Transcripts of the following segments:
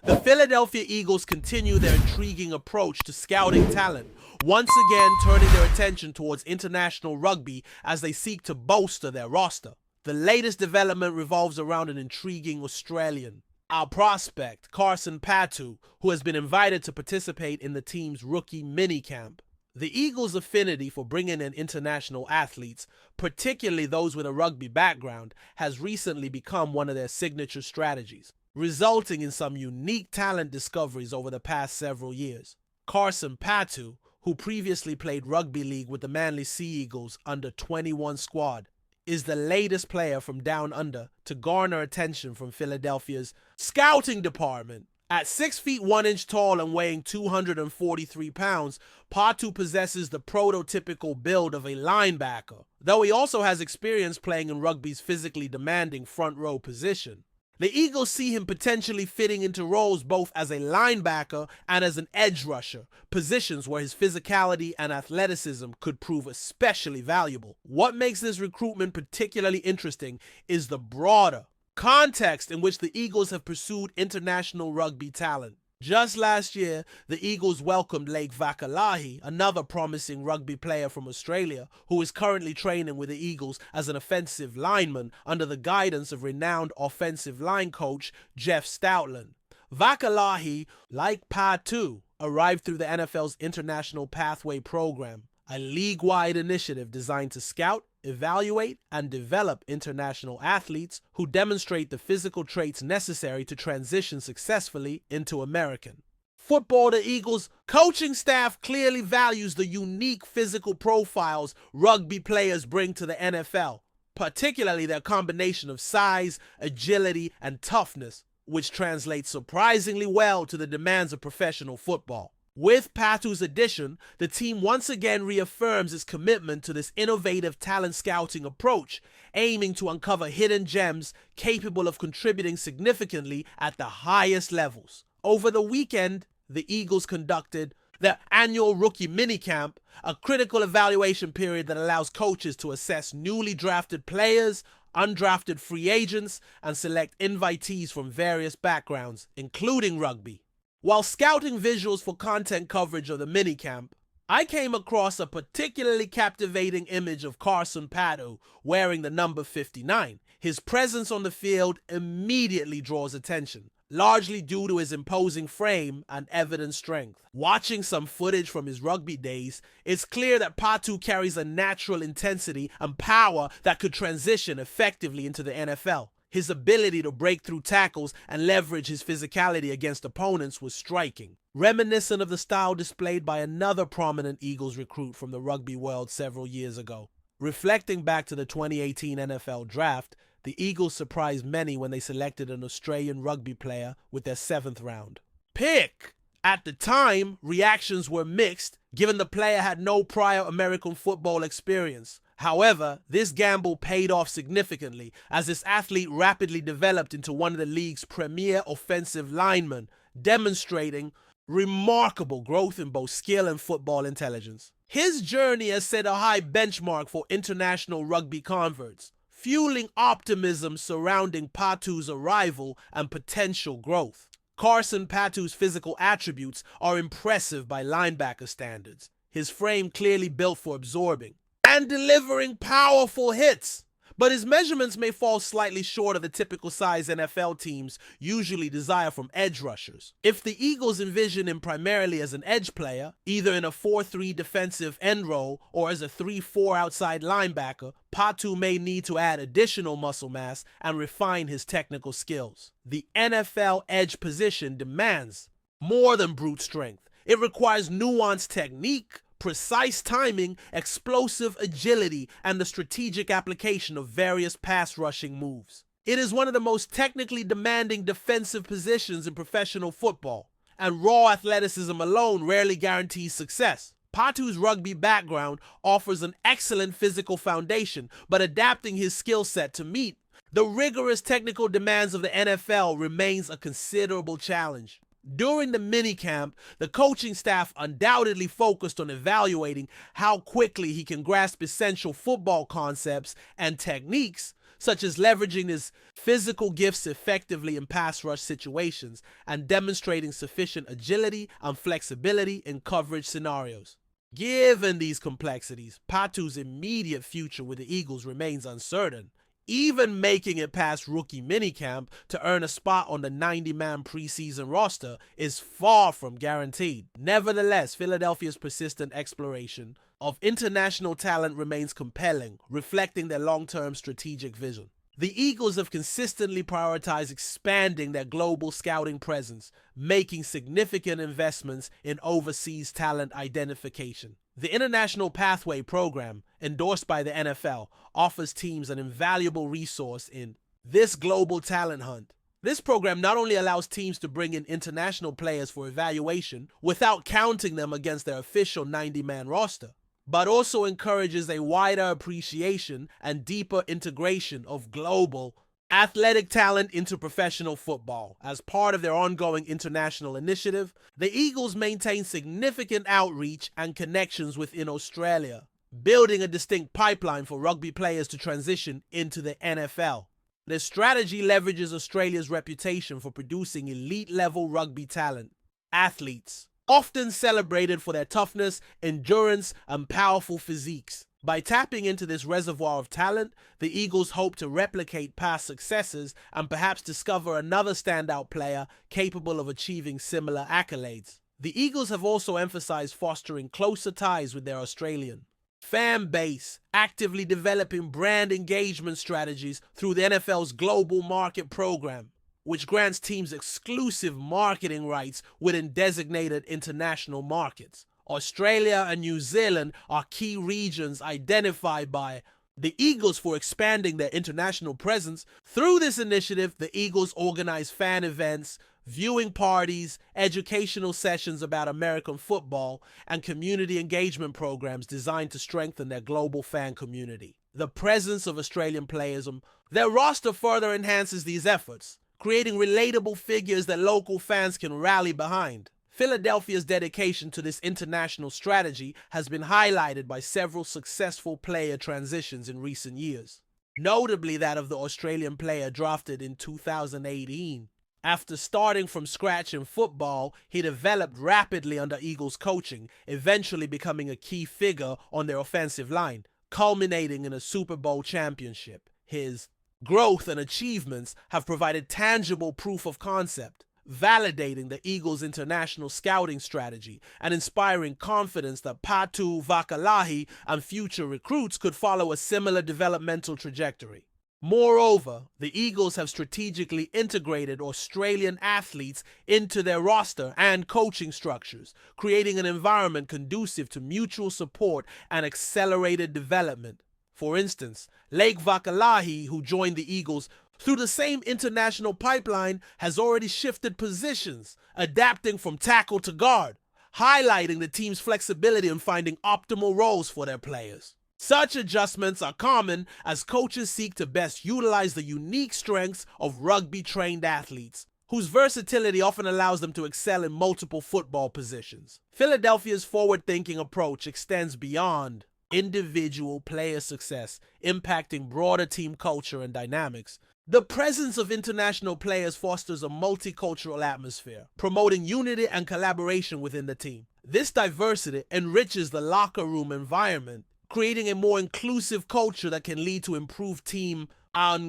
The Philadelphia Eagles continue their intriguing approach to scouting talent, once again turning their attention towards international rugby as they seek to bolster their roster. The latest development revolves around an intriguing Australian, our prospect, Carson Patu, who has been invited to participate in the team's rookie minicamp. The Eagles' affinity for bringing in international athletes, particularly those with a rugby background, has recently become one of their signature strategies, resulting in some unique talent discoveries over the past several years. Carson Patu, who previously played rugby league with the Manly Sea Eagles under 21 squad, is the latest player from down under to garner attention from Philadelphia's scouting department. At 6 feet 1 inch tall and weighing 243 pounds, Patu possesses the prototypical build of a linebacker, though he also has experience playing in rugby's physically demanding front row position. The Eagles see him potentially fitting into roles both as a linebacker and as an edge rusher, positions where his physicality and athleticism could prove especially valuable. What makes this recruitment particularly interesting is the broader context in which the Eagles have pursued international rugby talent. Just last year, the Eagles welcomed Lake Vakalahi, another promising rugby player from Australia, who is currently training with the Eagles as an offensive lineman under the guidance of renowned offensive line coach Jeff Stoutland. Vakalahi, like Patu, arrived through the NFL's International Pathway Program, a league-wide initiative designed to scout, evaluate, and develop international athletes who demonstrate the physical traits necessary to transition successfully into American football. The Eagles' coaching staff clearly values the unique physical profiles rugby players bring to the NFL, particularly their combination of size, agility, and toughness, which translates surprisingly well to the demands of professional football. With Patu's addition, the team once again reaffirms its commitment to this innovative talent scouting approach, aiming to uncover hidden gems capable of contributing significantly at the highest levels. Over the weekend, the Eagles conducted their annual rookie minicamp, a critical evaluation period that allows coaches to assess newly drafted players, undrafted free agents, and select invitees from various backgrounds, including rugby. While scouting visuals for content coverage of the minicamp, I came across a particularly captivating image of Carson Patu wearing the number 59. His presence on the field immediately draws attention, largely due to his imposing frame and evident strength. Watching some footage from his rugby days, it's clear that Patu carries a natural intensity and power that could transition effectively into the NFL. His ability to break through tackles and leverage his physicality against opponents was striking, reminiscent of the style displayed by another prominent Eagles recruit from the rugby world several years ago. Reflecting back to the 2018 NFL Draft, the Eagles surprised many when they selected an Australian rugby player with their 7th round pick. At the time, reactions were mixed, given the player had no prior American football experience. However, this gamble paid off significantly as this athlete rapidly developed into one of the league's premier offensive linemen, demonstrating remarkable growth in both skill and football intelligence. His journey has set a high benchmark for international rugby converts, fueling optimism surrounding Patu's arrival and potential growth. Carson Patu's physical attributes are impressive by linebacker standards, his frame clearly built for absorbing and delivering powerful hits. But his measurements may fall slightly short of the typical size NFL teams usually desire from edge rushers. If the Eagles envision him primarily as an edge player, either in a 4-3 defensive end role or as a 3-4 outside linebacker, Patu may need to add additional muscle mass and refine his technical skills. The NFL edge position demands more than brute strength. It requires nuanced technique, precise timing, explosive agility, and the strategic application of various pass rushing moves. It is one of the most technically demanding defensive positions in professional football, and raw athleticism alone rarely guarantees success. Patu's rugby background offers an excellent physical foundation, but adapting his skill set to meet the rigorous technical demands of the NFL remains a considerable challenge. During the minicamp, the coaching staff undoubtedly focused on evaluating how quickly he can grasp essential football concepts and techniques, such as leveraging his physical gifts effectively in pass rush situations and demonstrating sufficient agility and flexibility in coverage scenarios. Given these complexities, Patu's immediate future with the Eagles remains uncertain. Even making it past rookie minicamp to earn a spot on the 90-man preseason roster is far from guaranteed. Nevertheless, Philadelphia's persistent exploration of international talent remains compelling, reflecting their long-term strategic vision. The Eagles have consistently prioritized expanding their global scouting presence, making significant investments in overseas talent identification. The International Pathway program, endorsed by the NFL, offers teams an invaluable resource in this global talent hunt. This program not only allows teams to bring in international players for evaluation without counting them against their official 90-man roster, but also encourages a wider appreciation and deeper integration of global athletic talent into professional football. As part of their ongoing international initiative, the Eagles maintain significant outreach and connections within Australia, building a distinct pipeline for rugby players to transition into the NFL. This strategy leverages Australia's reputation for producing elite-level rugby talent, athletes, often celebrated for their toughness, endurance, and powerful physiques. By tapping into this reservoir of talent, the Eagles hope to replicate past successes and perhaps discover another standout player capable of achieving similar accolades. The Eagles have also emphasized fostering closer ties with their Australian fan base, actively developing brand engagement strategies through the NFL's Global Market Program, which grants teams exclusive marketing rights within designated international markets. Australia and New Zealand are key regions identified by the Eagles for expanding their international presence. Through this initiative, the Eagles organize fan events, viewing parties, educational sessions about American football, and community engagement programs designed to strengthen their global fan community. The presence of Australian players on their roster further enhances these efforts, creating relatable figures that local fans can rally behind. Philadelphia's dedication to this international strategy has been highlighted by several successful player transitions in recent years, notably that of the Australian player drafted in 2018. After starting from scratch in football, he developed rapidly under Eagles coaching, eventually becoming a key figure on their offensive line, culminating in a Super Bowl championship. His growth and achievements have provided tangible proof of concept, validating the Eagles' international scouting strategy and inspiring confidence that Patu, Vakalahi, and future recruits could follow a similar developmental trajectory. Moreover, the Eagles have strategically integrated Australian athletes into their roster and coaching structures, creating an environment conducive to mutual support and accelerated development. For instance, Lake Vakalahi, who joined the Eagles through the same international pipeline, has already shifted positions, adapting from tackle to guard, highlighting the team's flexibility in finding optimal roles for their players. Such adjustments are common as coaches seek to best utilize the unique strengths of rugby-trained athletes, whose versatility often allows them to excel in multiple football positions. Philadelphia's forward-thinking approach extends beyond individual player success, impacting broader team culture and dynamics. The presence of international players fosters a multicultural atmosphere, promoting unity and collaboration within the team. This diversity enriches the locker room environment, creating a more inclusive culture that can lead to improved team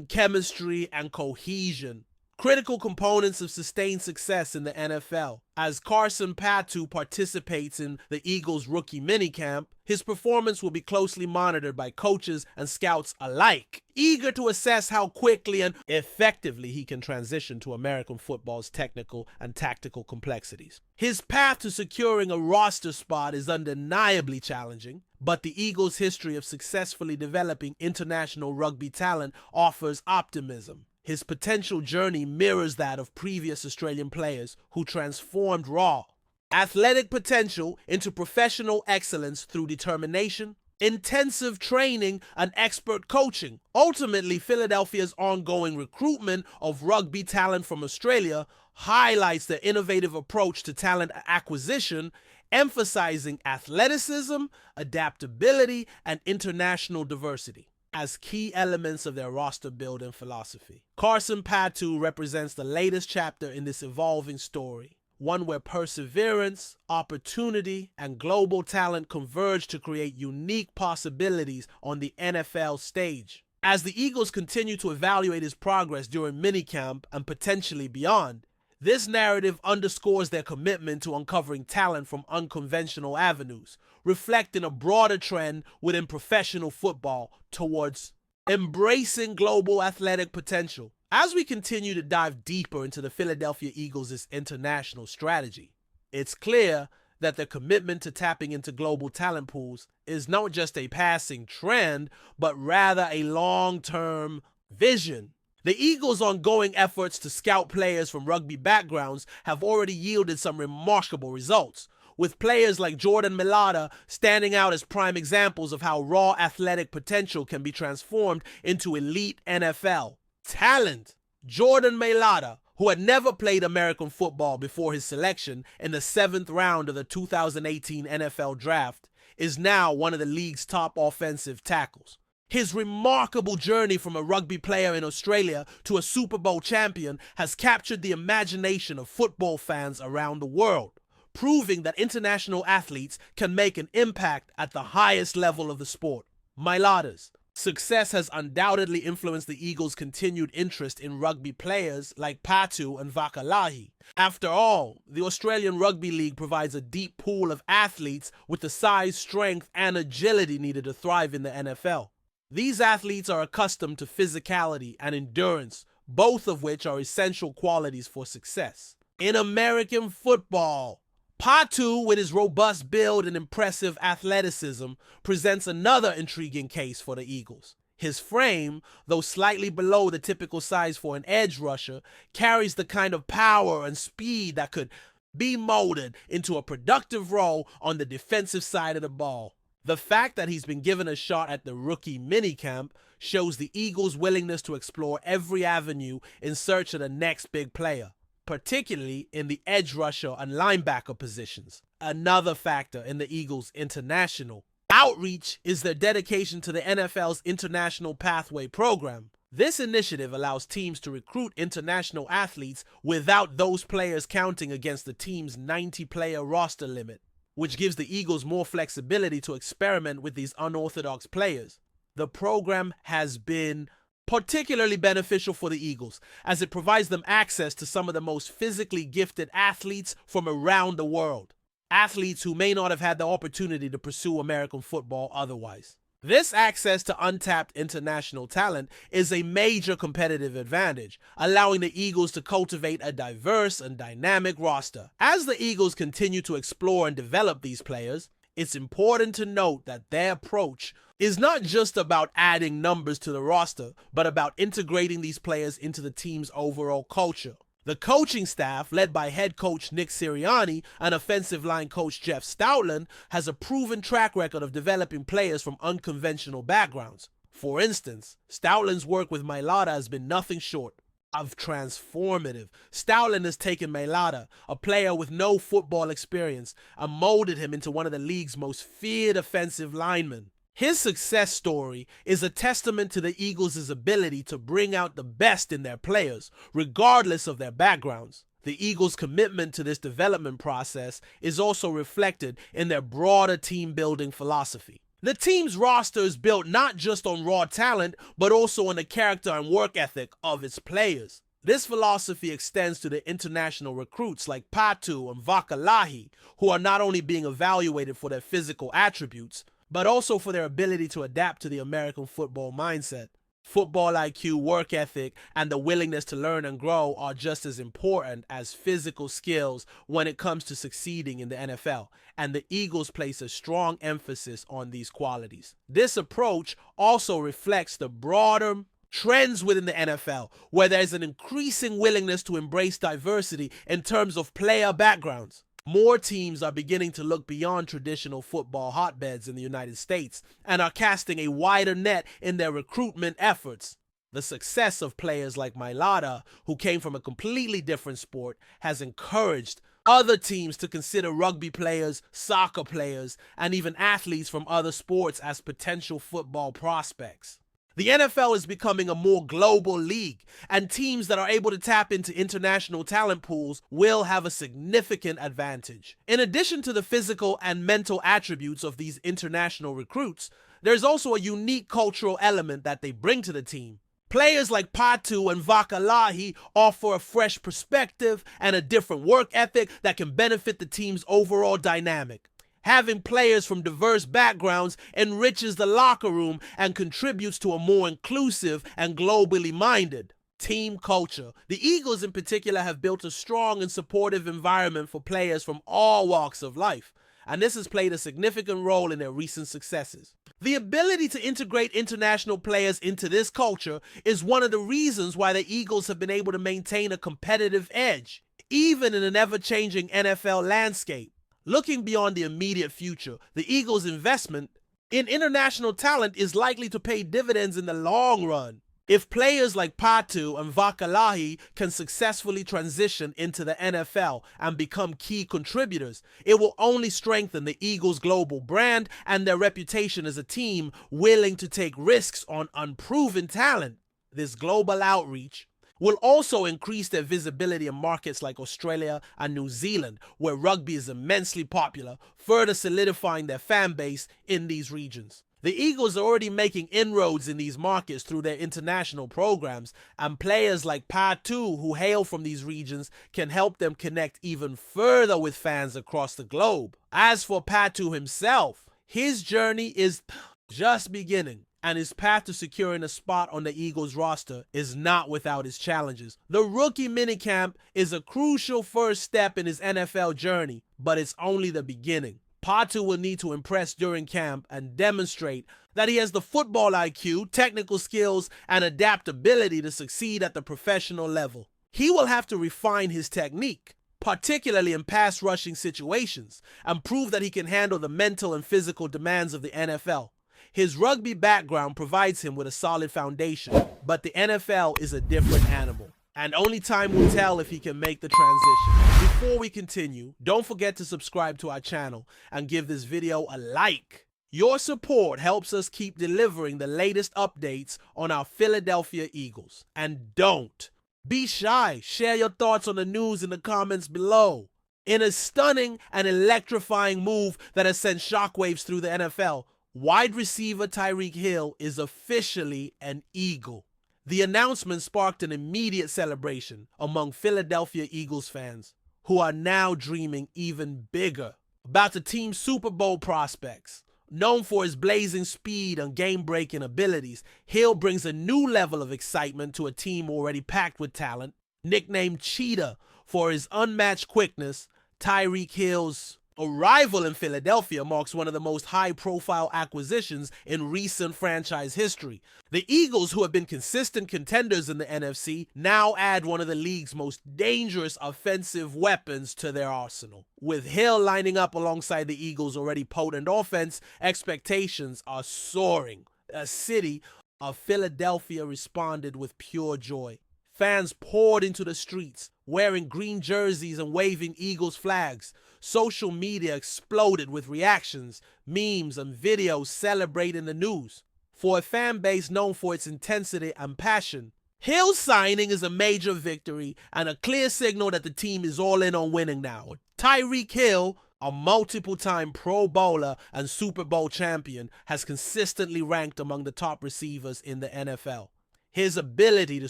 chemistry and cohesion. Critical components of sustained success in the NFL. As Carson Patu participates in the Eagles' rookie minicamp, his performance will be closely monitored by coaches and scouts alike, eager to assess how quickly and effectively he can transition to American football's technical and tactical complexities. His path to securing a roster spot is undeniably challenging, but the Eagles' history of successfully developing international rugby talent offers optimism. His potential journey mirrors that of previous Australian players who transformed raw athletic potential into professional excellence through determination, intensive training, and expert coaching. Ultimately, Philadelphia's ongoing recruitment of rugby talent from Australia highlights the innovative approach to talent acquisition, emphasizing athleticism, adaptability, and international diversity. as key elements of their roster building philosophy. Carson Patu represents the latest chapter in this evolving story, one where perseverance, opportunity, and global talent converge to create unique possibilities on the NFL stage. As the Eagles continue to evaluate his progress during minicamp and potentially beyond, this narrative underscores their commitment to uncovering talent from unconventional avenues, reflecting a broader trend within professional football towards embracing global athletic potential. As we continue to dive deeper into the Philadelphia Eagles' international strategy, it's clear that their commitment to tapping into global talent pools is not just a passing trend, but rather a long-term vision. The Eagles' ongoing efforts to scout players from rugby backgrounds have already yielded some remarkable results, with players like Jordan Mailata standing out as prime examples of how raw athletic potential can be transformed into elite NFL talent. Jordan Mailata, who had never played American football before his selection in the 7th round of the 2018 NFL Draft, is now one of the league's top offensive tackles. His remarkable journey from a rugby player in Australia to a Super Bowl champion has captured the imagination of football fans around the world, proving that international athletes can make an impact at the highest level of the sport. Mailata's success has undoubtedly influenced the Eagles' continued interest in rugby players like Patu and Vakalahi. After all, the Australian Rugby League provides a deep pool of athletes with the size, strength, and agility needed to thrive in the NFL. These athletes are accustomed to physicality and endurance, both of which are essential qualities for success. In American football, Patu, with his robust build and impressive athleticism, presents another intriguing case for the Eagles. His frame, though slightly below the typical size for an edge rusher, carries the kind of power and speed that could be molded into a productive role on the defensive side of the ball. The fact that he's been given a shot at the rookie minicamp shows the Eagles' willingness to explore every avenue in search of the next big player, particularly in the edge rusher and linebacker positions. Another factor in the Eagles' international outreach is their dedication to the NFL's International Pathway program. This initiative allows teams to recruit international athletes without those players counting against the team's 90-player roster limit, which gives the Eagles more flexibility to experiment with these unorthodox players. The program has been particularly beneficial for the Eagles, as it provides them access to some of the most physically gifted athletes from around the world, athletes who may not have had the opportunity to pursue American football otherwise. This access to untapped international talent is a major competitive advantage, allowing the Eagles to cultivate a diverse and dynamic roster. As the Eagles continue to explore and develop these players, it's important to note that their approach is not just about adding numbers to the roster, but about integrating these players into the team's overall culture. The coaching staff, led by head coach Nick Sirianni and offensive line coach Jeff Stoutland, has a proven track record of developing players from unconventional backgrounds. For instance, Stoutland's work with Mailata has been nothing short of transformative. Stoutland has taken Mailata, a player with no football experience, and molded him into one of the league's most feared offensive linemen. His success story is a testament to the Eagles' ability to bring out the best in their players, regardless of their backgrounds. The Eagles' commitment to this development process is also reflected in their broader team-building philosophy. The team's roster is built not just on raw talent, but also on the character and work ethic of its players. This philosophy extends to the international recruits like Patu and Vakalahi, who are not only being evaluated for their physical attributes, but also for their ability to adapt to the American football mindset. Football IQ, work ethic, and the willingness to learn and grow are just as important as physical skills when it comes to succeeding in the NFL, and the Eagles place a strong emphasis on these qualities. This approach also reflects the broader trends within the NFL, where there's an increasing willingness to embrace diversity in terms of player backgrounds. More teams are beginning to look beyond traditional football hotbeds in the United States and are casting a wider net in their recruitment efforts. The success of players like Mailata, who came from a completely different sport, has encouraged other teams to consider rugby players, soccer players, and even athletes from other sports as potential football prospects. The NFL is becoming a more global league, and teams that are able to tap into international talent pools will have a significant advantage. In addition to the physical and mental attributes of these international recruits, there's also a unique cultural element that they bring to the team. Players like Patu and Vakalahi offer a fresh perspective and a different work ethic that can benefit the team's overall dynamic. Having players from diverse backgrounds enriches the locker room and contributes to a more inclusive and globally minded team culture. The Eagles in particular have built a strong and supportive environment for players from all walks of life, and this has played a significant role in their recent successes. The ability to integrate international players into this culture is one of the reasons why the Eagles have been able to maintain a competitive edge, even in an ever-changing NFL landscape. Looking beyond the immediate future, the Eagles' investment in international talent is likely to pay dividends in the long run. If players like Patu and Vakalahi can successfully transition into the NFL and become key contributors, it will only strengthen the Eagles' global brand and their reputation as a team willing to take risks on unproven talent. This global outreach will also increase their visibility in markets like Australia and New Zealand, where rugby is immensely popular, further solidifying their fan base in these regions. The Eagles are already making inroads in these markets through their international programs, and players like Patu, who hail from these regions, can help them connect even further with fans across the globe. As for Patu himself, his journey is just beginning, and his path to securing a spot on the Eagles roster is not without its challenges. The rookie minicamp is a crucial first step in his NFL journey, but it's only the beginning. Patu will need to impress during camp and demonstrate that he has the football IQ, technical skills, and adaptability to succeed at the professional level. He will have to refine his technique, particularly in pass rushing situations, and prove that he can handle the mental and physical demands of the NFL. His rugby background provides him with a solid foundation, but the NFL is a different animal, and only time will tell if he can make the transition. Before we continue, don't forget to subscribe to our channel and give this video a like. Your support helps us keep delivering the latest updates on our Philadelphia Eagles. And don't be shy, share your thoughts on the news in the comments below. In a stunning and electrifying move that has sent shockwaves through the NFL, wide receiver Tyreek Hill is officially an Eagle. The announcement sparked an immediate celebration among Philadelphia Eagles fans, who are now dreaming even bigger about the team's Super Bowl prospects. Known for his blazing speed and game-breaking abilities, Hill brings a new level of excitement to a team already packed with talent. Nicknamed Cheetah for his unmatched quickness, Tyreek Hill's arrival in Philadelphia marks one of the most high-profile acquisitions in recent franchise history. The Eagles, who have been consistent contenders in the NFC, now add one of the league's most dangerous offensive weapons to their arsenal. With Hill lining up alongside the Eagles' already potent offense, expectations are soaring. A city of Philadelphia responded with pure joy. Fans poured into the streets, wearing green jerseys and waving Eagles flags. Social media exploded with reactions, memes, and videos celebrating the news. For a fan base known for its intensity and passion, Hill's signing is a major victory and a clear signal that the team is all in on winning now. Tyreek Hill, a multiple-time Pro Bowler and Super Bowl champion, has consistently ranked among the top receivers in the NFL. His ability to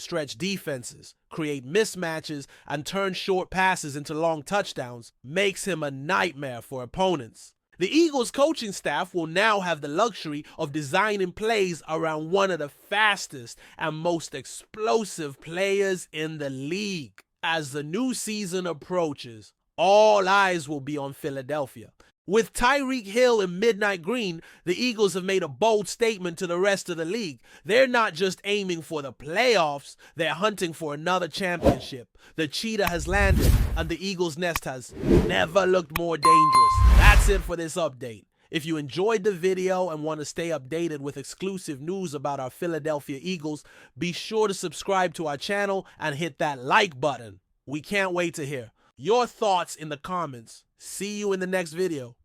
stretch defenses, create mismatches, and turn short passes into long touchdowns makes him a nightmare for opponents. The Eagles coaching staff will now have the luxury of designing plays around one of the fastest and most explosive players in the league. As the new season approaches, all eyes will be on Philadelphia. With Tyreek Hill in midnight green, the Eagles have made a bold statement to the rest of the league. They're not just aiming for the playoffs, they're hunting for another championship. The cheetah has landed, and the Eagles' nest has never looked more dangerous. That's it for this update. If you enjoyed the video and want to stay updated with exclusive news about our Philadelphia Eagles, be sure to subscribe to our channel and hit that like button. We can't wait to hear your thoughts in the comments. See you in the next video.